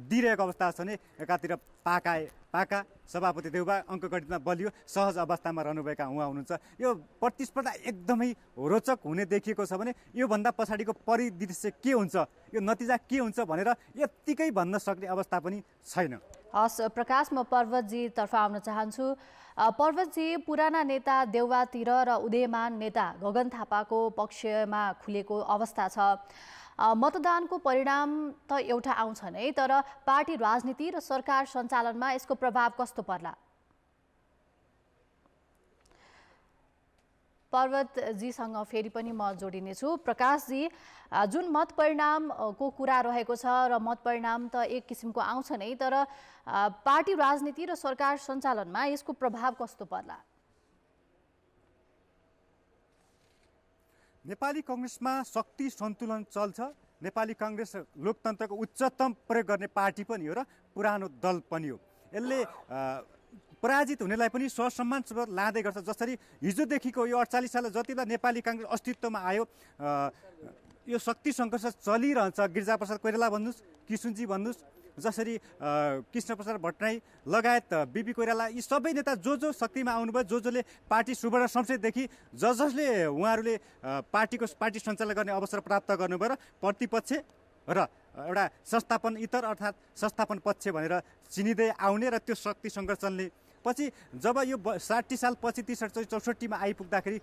दिइरहेको अवस्था छ भने एकातिर पाका सभापति देउबा अङ्कगणितमा बलियो सहज अवस्थामा रहनुभएका उहाँ हुनुहुन्छ। यो प्रतिस्पर्धा एकदमै रोचक हुने देखिएको छ भने योभन्दा पछाडिको परिदृश्य के हुन्छ, यो नतिजा के हुन्छ भनेर यत्तिकै भन्न सक्ने अवस्था पनि छैन। हस् प्रकाश, म पर्वतजीतर्फ आउन चाहन्छु। पर्वतजी, पुराना नेता देउवातिर र उदयमान नेता गगन थापाको पक्षमा खुलेको अवस्था छ। मतदानको परिणाम त एउटा आउँछ नै, तर पार्टी राजनीति र सरकार सञ्चालनमा यसको प्रभाव कस्तो पर्ला? पर्वतजीसँग फेरि पनि म जोडिनेछु। प्रकाशजी, जुन मत परिणामको कुरा रहेको छ र मत परिणाम त एक किसिमको आउँछ नै, तर पार्टी राजनीति र सरकार सञ्चालनमा यसको प्रभाव कस्तो पर्ला? नेपाली काङ्ग्रेसमा शक्ति सन्तुलन चल्छ। नेपाली काङ्ग्रेस लोकतन्त्रको उच्चतम प्रयोग गर्ने पार्टी पनि हो र पुरानो दल पनि हो। यसले पराजित हुनेलाई पनि सहसम्मानपूर्वक लाँदै गर्छ। जसरी हिजोदेखिको यो 48 साल जति बेला नेपाली काङ्ग्रेस अस्तित्वमा आयो यो शक्ति सङ्घर्ष चलिरहन्छ। गिरिजाप्रसाद कोइराला भन्नुहोस्, किशुनजी भन्नुहोस्, जसरी कृष्णप्रसाद भट्टराई लगायत बिपी कोइराला, यी सबै नेता जो शक्तिमा आउनुभयो, जसले पार्टी सुवर्ण संसददेखि जसले उहाँहरूले पार्टी सञ्चालन गर्ने अवसर प्राप्त गर्नुभयो र प्रतिपक्ष र एउटा संस्थापन इतर अर्थात् संस्थापन पक्ष भनेर चिनिँदै आउने र त्यो शक्ति सङ्घर्ष चल्ने पछि जब यो 60 साल पछि 63-64मा आइपुग्दाखेरि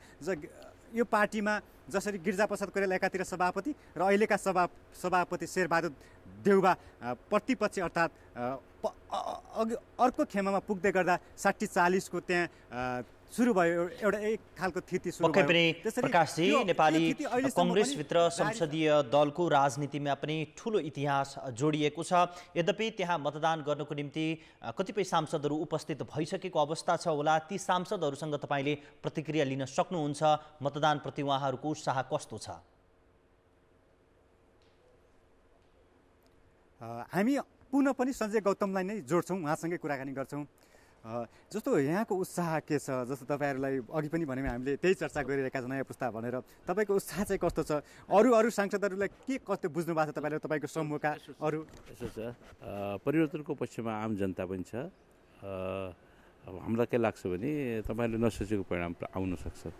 यो पार्टीमा जसरी गिरिजाप्रसाद कोइराला एकातिर सभापति र अहिलेका सभापति शेरबहादुर देउबा प्रतिपक्ष अर्थात् अर्को खेमामा पुग्दै गर्दा 60-40को त्यहाँ सुरु भयो एउटा एक खालको स्थिति सुरु भयो। प्रकाशजी, नेपाली काङ्ग्रेसभित्र संसदीय दलको राजनीतिमा पनि ठुलो इतिहास जोडिएको छ। यद्यपि त्यहाँ मतदान गर्नको निम्ति कतिपय सांसदहरू उपस्थित भइसकेको अवस्था छ होला। ती सांसदहरूसँग तपाईँले प्रतिक्रिया लिन सक्नुहुन्छ? मतदानप्रति उहाँहरूको उत्साह कस्तो छ? हामी पुनः पनि सञ्जय गौतमलाई नै जोड्छौँ, उहाँसँगै कुराकानी गर्छौँ। जस्तो यहाँको उत्साह के छ? जस्तो तपाईँहरूलाई अघि पनि भन्यौँ हामीले त्यही चर्चा गरिरहेका छौँ नयाँ पुस्ता भनेर। तपाईँको उत्साह चाहिँ कस्तो छ? अरू सांसदहरूलाई के कस्तो बुझ्नु भएको छ तपाईँले, तपाईँको समूहका अरू? यसो छ, परिवर्तनको पक्षमा आम जनता पनि छ। हामीलाई के लाग्छ भने तपाईँहरूले नसोचेको परिणाम आउन सक्छ।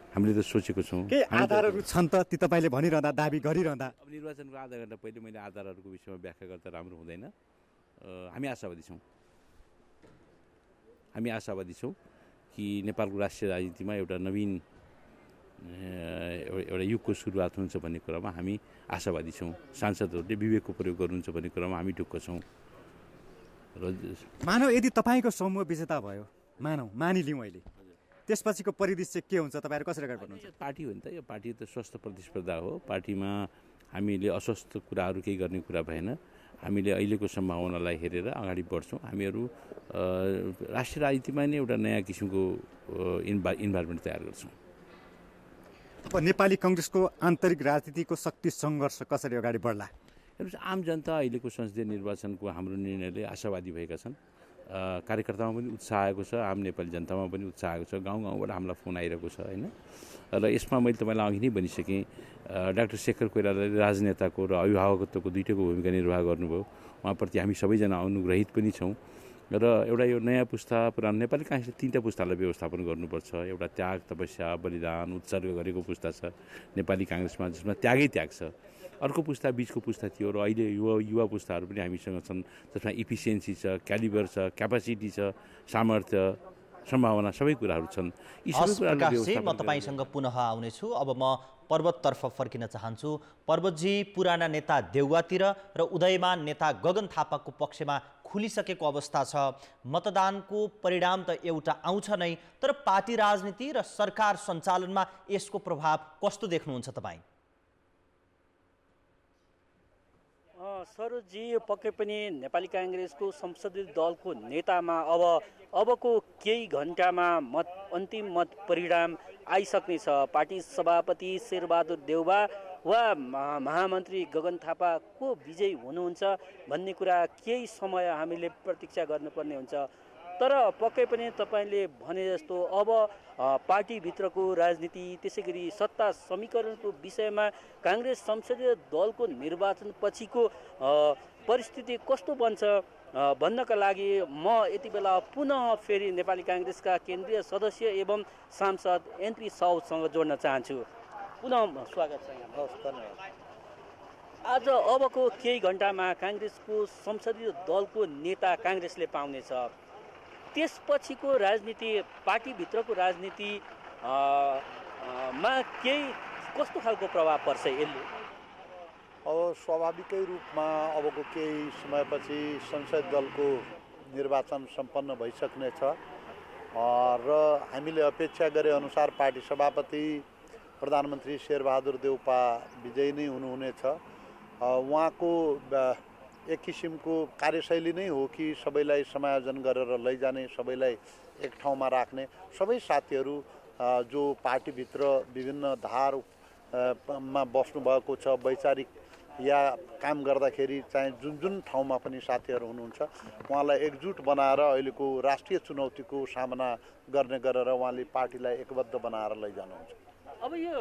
हामीले त सोचेको छौँ। के आधारहरू छन् त ती तपाईँले भनिरहँदा, दाबी गरिरहँदा? अब निर्वाचनको आधा घन्टा पहिले मैले आधारहरूको विषयमा व्याख्या गर्दा राम्रो हुँदैन। हामी आशावादी छौँ कि नेपालको राष्ट्रिय राजनीतिमा एउटा नवीन एउटा युगको सुरुवात हुन्छ भन्ने कुरामा हामी आशावादी छौँ। सांसदहरूले विवेकको प्रयोग गर्नुहुन्छ भन्ने कुरामा हामी ढुक्क छौँ। र मानव यदि तपाईँको समूह विजेता भयो, मानिलिउँ अहिले, त्यसपछिको परिदृश्य के हुन्छ? तपाईँहरू कसरी अगाडि बढ्नुहुन्छ? पार्टी हो नि त, यो पार्टी त स्वस्थ प्रतिस्पर्धा हो। पार्टीमा हामीले अस्वस्थ कुराहरू केही गर्ने कुरा भएन। हामीले अहिलेको सम्भावनालाई हेरेर अगाडि बढ्छौँ। हामीहरू राष्ट्रिय राजनीतिमा नै एउटा नयाँ किसिमको इन्भाइरोमेन्ट तयार गर्छौँ। अब नेपाली काङ्ग्रेसको आन्तरिक राजनीतिको शक्ति सङ्घर्ष कसरी अगाडि बढ्ला? हेर्नुहोस् आम जनता अहिलेको संसदीय निर्वाचनको हाम्रो निर्णयले आशावादी भएका छन्। कार्यकर्तामा पनि उत्साह आएको छ, आम नेपाली जनतामा पनि उत्साह आएको छ, गाउँ गाउँबाट हामीलाई फोन आइरहेको छ होइन। र यसमा मैले तपाईँलाई अघि नै भनिसकेँ, डाक्टर शेखर कोइरालाले राजनेताको र अभिभावकत्वको दुईटैको भूमिका निर्वाह गर्नुभयो। उहाँप्रति हामी सबैजना अनुग्रहित पनि छौँ। र एउटा यो नयाँ पुस्ता पुरानो नेपाली काङ्ग्रेसले तीनटा पुस्तालाई व्यवस्थापन गर्नुपर्छ। एउटा त्याग, तपस्या, बलिदान, उत्सर्ग गरेको पुस्ता छ नेपाली काङ्ग्रेसमा, जसमा त्यागै त्याग छ। अर्को पुस्ता बिचको पुस्ता थियो र अहिले युवा पुस्ताहरू पनि हामीसँग छन्, जसमा इफिसियन्सी छ, क्यालिबर छ, क्यापासिटी छ, सामर्थ्य, सम्भावना सबै कुराहरू छन्। यी सबै कुराहरू म तपाईँसँग पुनः आउनेछु। अब म पर्वततर्फ फर्किन चाहन्छु। पर्वतजी, पुराना नेता देउवातिर र उदयमान नेता गगन थापाको पक्षमा खुलिसकेको अवस्था छ। मतदानको परिणाम त एउटा आउँछ नै, तर पार्टी राजनीति र सरकार सञ्चालनमा यसको प्रभाव कस्तो देख्नुहुन्छ तपाईँ? सरोजी, पक्कै पनि नेपाली काङ्ग्रेसको संसदीय दलको नेतामा अबको केही घन्टामा अन्तिम मत परिणाम आइसक्नेछ। पार्टी सभापति शेरबहादुर देउवा वा महामन्त्री गगन थापा को विजयी हुनुहुन्छ भन्ने कुरा केही समय हामीले प्रतीक्षा गर्नुपर्ने हुन्छ। तर पक्कै पनि तपाईँले भने जस्तो अब पार्टीभित्रको राजनीति, त्यसै गरी सत्ता समीकरणको विषयमा काङ्ग्रेस संसदीय दलको निर्वाचन पछिको परिस्थिति कस्तो बन्छ भन्नका लागि म यति बेला पुनः फेरि नेपाली काङ्ग्रेसका केन्द्रीय सदस्य एवं सांसद एनपी साउसँग जोड्न चाहन्छु। पुनः स्वागत छ यहाँलाई। आज अबको केही घन्टामा काङ्ग्रेसको संसदीय दलको नेता काङ्ग्रेसले पाउनेछ। त्यसपछिको राजनीति, पार्टीभित्रको राजनीति मा केही कस्तो खालको प्रभाव पर्छ यसले? अब स्वाभाविकै रूपमा अबको केही समयपछि संसदीय दलको निर्वाचन सम्पन्न भइसक्नेछ र हामीले अपेक्षा गरे अनुसार पार्टी सभापति प्रधानमन्त्री शेरबहादुर देउपा विजयी नै हुनुहुनेछ। उहाँको एक किसिमको कार्यशैली नै हो कि सबैलाई समायोजन गरेर लैजाने, सबैलाई एक ठाउँमा राख्ने। सबै साथीहरू जो पार्टीभित्र विभिन्न धारमा बस्नुभएको छ, वैचारिक या काम गर्दाखेरि चाहिँ जुन जुन ठाउँमा पनि साथीहरू हुनुहुन्छ, उहाँलाई एकजुट बनाएर अहिलेको राष्ट्रिय चुनौतीको सामना गर्ने गरेर उहाँले पार्टीलाई एकबद्ध बनाएर लैजानुहुन्छ। अब यो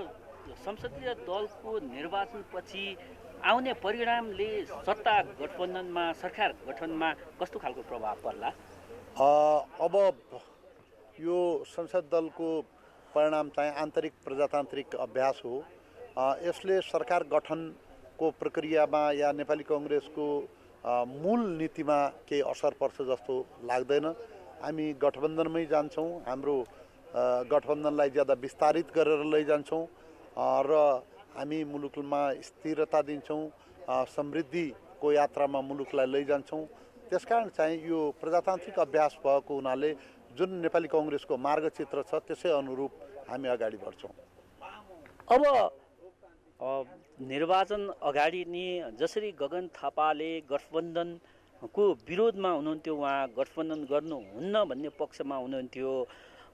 संसदीय दलको निर्वाचनपछि आउने परिणामले सत्ता गठबन्धनमा, सरकार गठनमा कस्तो खालको प्रभाव पर्ला? अब यो संसद दलको परिणाम चाहिँ आन्तरिक प्रजातान्त्रिक अभ्यास हो। यसले सरकार गठनको प्रक्रियामा या नेपाली काङ्ग्रेसको मूल नीतिमा केही असर पर्छ जस्तो लाग्दैन। हामी गठबन्धनमै जान्छौँ, हाम्रो गठबन्धनलाई ज्यादा विस्तारित गरेर लैजान्छौँ र हामी मुलुकमा स्थिरता दिन्छौँ, समृद्धिको यात्रामा मुलुकलाई लैजान्छौँ। त्यसकारण चाहिँ यो प्रजातान्त्रिक अभ्यास भएको हुनाले जुन नेपाली काङ्ग्रेसको मार्गचित्र छ त्यसै अनुरूप हामी अगाडि बढ्छौँ। अब निर्वाचन अगाडि नै जसरी गगन थापाले गठबन्धनको विरोधमा हुनुहुन्थ्यो, उहाँ गठबन्धन गर्नुहुन्न भन्ने पक्षमा हुनुहुन्थ्यो।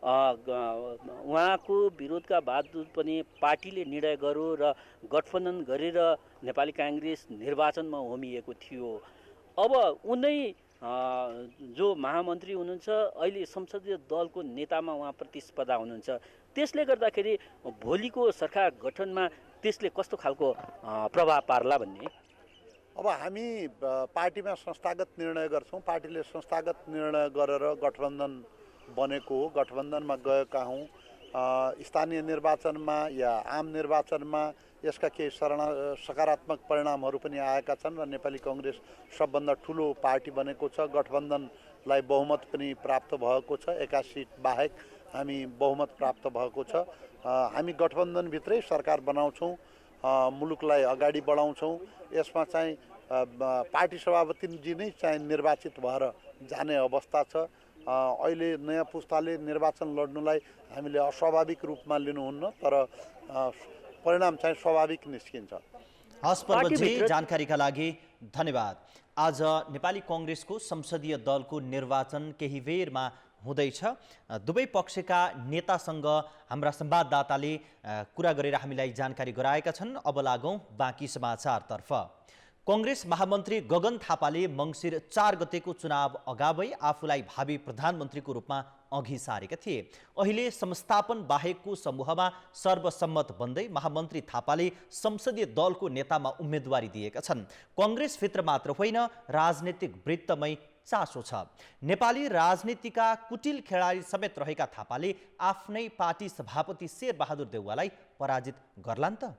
उहाँको विरोधका बावजुद पनि पार्टीले निर्णय गर्यो र गठबन्धन गरेर नेपाली काङ्ग्रेस निर्वाचनमा होमिएको थियो। अब उनै जो महामन्त्री हुनुहुन्छ, अहिले संसदीय दलको नेतामा उहाँ प्रतिस्पर्धा हुनुहुन्छ। त्यसले गर्दाखेरि भोलिको सरकार गठनमा त्यसले कस्तो खालको प्रभाव पार्ला भन्ने? अब हामी पार्टीमा संस्थागत निर्णय गर्छौँ। पार्टीले संस्थागत निर्णय गरेर गठबन्धन बनेको हो, गठबन्धनमा गएका हौँ। स्थानीय निर्वाचनमा या आम निर्वाचनमा यसका केही सकारात्मक परिणामहरू पनि आएका छन् र नेपाली काङ्ग्रेस सबभन्दा ठुलो पार्टी बनेको छ। गठबन्धनलाई बहुमत पनि प्राप्त भएको छ, 81 सिट बाहेक हामी बहुमत प्राप्त भएको छ। हामी गठबन्धनभित्रै सरकार बनाउँछौँ, मुलुकलाई अगाडि बढाउँछौँ। यसमा चाहिँ पार्टी सभापतिजी नै चाहिँ निर्वाचित भएर जाने अवस्था छ। अहिले नयाँ पुस्ताले निर्वाचन लड्नुलाई हामीले अस्वाभाविक रूपमा लिनुहुन्न, तर परिणाम चाहिँ स्वाभाविक निस्किन्छ। हस् पर्वतजी, जानकारीका लागि धन्यवाद। आज नेपाली काङ्ग्रेसको संसदीय दलको निर्वाचन केही बेरमा हुँदैछ। दुवै पक्षका नेतासँग हाम्रा संवाददाताले कुरा गरेर हामीलाई जानकारी गराएका छन्। अब लागौँ बाँकी समाचारतर्फ। कांग्रेस महामन्त्री गगन थापाले मङ्सिर 4 गतेको चुनाव अगावै आफूलाई भावी प्रधानमन्त्रीको रूपमा अघि सारेका थिए। अहिले संस्थापन बाहेकको समूहमा सर्वसम्मत बन्दै महामन्त्री थापाले संसदीय दलको नेतामा उम्मेदवारी दिएका छन्। कांग्रेसभित्र मात्र होइन, राजनीतिक वृत्तमै चासो छ। नेपाली राजनीतिका कुटिल खेलाडी समेत रहेका थापाले आफ्नै पार्टी सभापति शेरबहादुर देउवालाई पराजित गर्लान् त?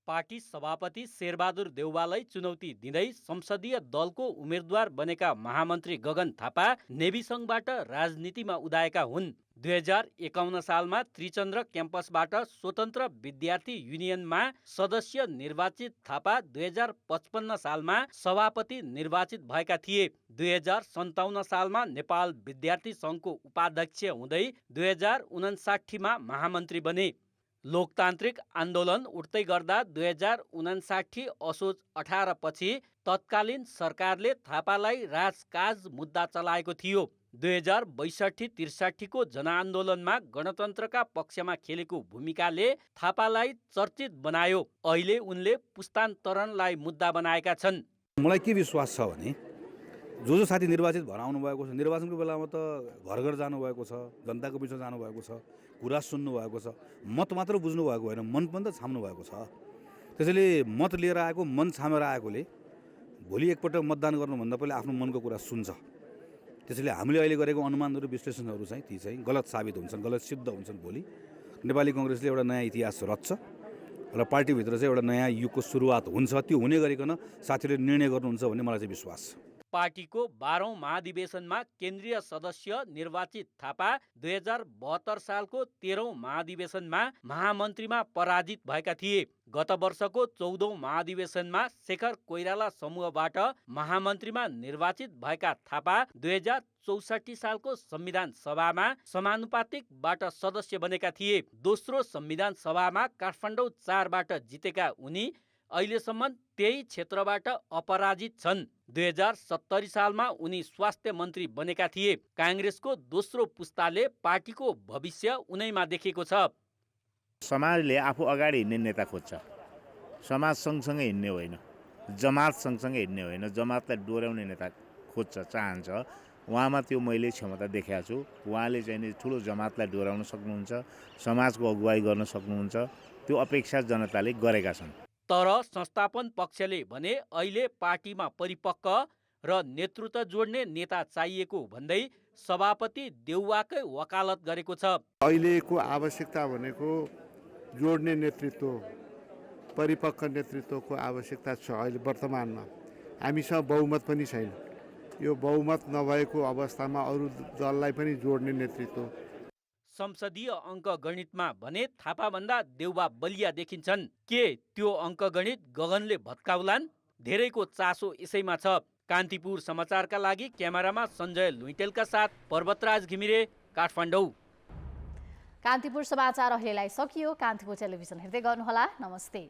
पार्टी सभापति शेरबहादुर देउवालाई चुनौती दिँदै संसदीय दलको उम्मेद्वार बनेका महामन्त्री गगन थापा नेभी सङ्घबाट राजनीतिमा उदाएका हुन्। 2051 सालमा त्रिचन्द्र क्याम्पसबाट स्वतन्त्र विद्यार्थी युनियनमा सदस्य निर्वाचित थापा 2055 सालमा सभापति निर्वाचित भएका थिए। 2057 सालमा नेपाल विद्यार्थी सङ्घको उपाध्यक्ष हुँदै 2059 महामन्त्री बने। लोकतान्त्रिक आन्दोलन उठ्दै गर्दा 2059 असोज 18 पछि तत्कालीन सरकारले थापालाई राजकाज मुद्दा चलाएको थियो। 2062-63 को जनआन्दोलनमा गणतन्त्रका पक्षमा खेलेको भूमिकाले थापालाई चर्चित बनायो। अहिले उनले पुस्तान्तरणलाई मुद्दा बनाएका छन्। मलाई के विश्वास छ भने जो साथी निर्वाचित भएर आउनु भएको छ, निर्वाचनको बेलामा त घर घर जानुभएको छ, जनताको बिचमा जानुभएको छ, कुरा सुन्नु भएको छ, मत मात्र बुझ्नु भएको होइन, मन पनि त छाम्नु भएको छ। त्यसैले मत लिएर आएको, मन छामेर आएकोले भोलि एकपल्ट मतदान गर्नुभन्दा पहिला आफ्नो मनको कुरा सुन्छ। त्यसैले हामीले अहिले गरेको अनुमानहरू, विश्लेषणहरू चाहिँ ती चाहिँ गलत साबित हुन्छन्, गलत सिद्ध हुन्छन्। भोलि नेपाली कांग्रेसले एउटा नयाँ इतिहास रच्छ र पार्टीभित्र चाहिँ एउटा नयाँ युगको सुरुवात हुन्छ। त्यो हुने गरिकन साथीहरूले निर्णय गर्नुहुन्छ भन्ने मलाई चाहिँ विश्वास छ। पार्टीको 12औं महाधिवेशनमा केन्द्रीय सदस्य निर्वाचित थापा 2072 सालको 13औं महाधिवेशनमा महामन्त्रीमा पराजित भएका थिए। गत वर्षको 14औं महाधिवेशनमा शेखर कोइराला समूहबाट महामन्त्रीमा निर्वाचित भएका थापा 2064 सालको संविधान सभामा समानुपातिकबाट सदस्य बनेका थिए। दोस्रो संविधान सभामा काठमाडौँ 4बाट जितेका उनी अहिलेसम्म त्यही क्षेत्रबाट अपराजित छन्। 2070 सालमा उनी स्वास्थ्य मन्त्री बनेका थिए। कांग्रेसको दोस्रो पुस्ताले पार्टीको भविष्य उनैमा देखेको छ। समाजले आफू अगाडि हिँड्ने नेता खोज्छ, समाज सँगसँगै हिँड्ने होइन, जमात सँगसँगै हिँड्ने होइन, जमातलाई डोर्याउने नेता खोज्छ, चाहन्छ। उहाँमा त्यो मैले क्षमता देखाएको छु। उहाँले चाहिँ नि ठुलो जमातलाई डोर्याउन सक्नुहुन्छ, समाजको अगुवाई गर्न सक्नुहुन्छ। त्यो अपेक्षा जनताले गरेका छन्। तर संस्थापन पक्षले भने अहिले पार्टीमा परिपक्व र नेतृत्व जोड्ने नेता चाहिएको भन्दै सभापति देउवाकै वकालत गरेको छ। अहिलेको आवश्यकता भनेको जोड्ने नेतृत्व, परिपक्व नेतृत्वको आवश्यकता छ। अहिले वर्तमानमा हामीसँग बहुमत पनि छैन। यो बहुमत नभएको अवस्थामा अरू दललाई पनि जोड्ने नेतृत्व। संसदीय अङ्कगणितमा भने थापाभन्दा देउवा बलिया देखिन्छन्। के त्यो अङ्कगणित गगनले भत्काउलान्? धेरैको चासो यसैमा छ। कान्तिपुर समाचारका लागि क्यामेरामा सञ्जय लुइटेलका साथ पर्वतराज घिमिरे, काठमाडौँ। कान्तिपुर समाचार अहिलेलाई सकियो। कान्तिपुर टेलिभिजन हेर्दै गर्नुहोला। नमस्ते।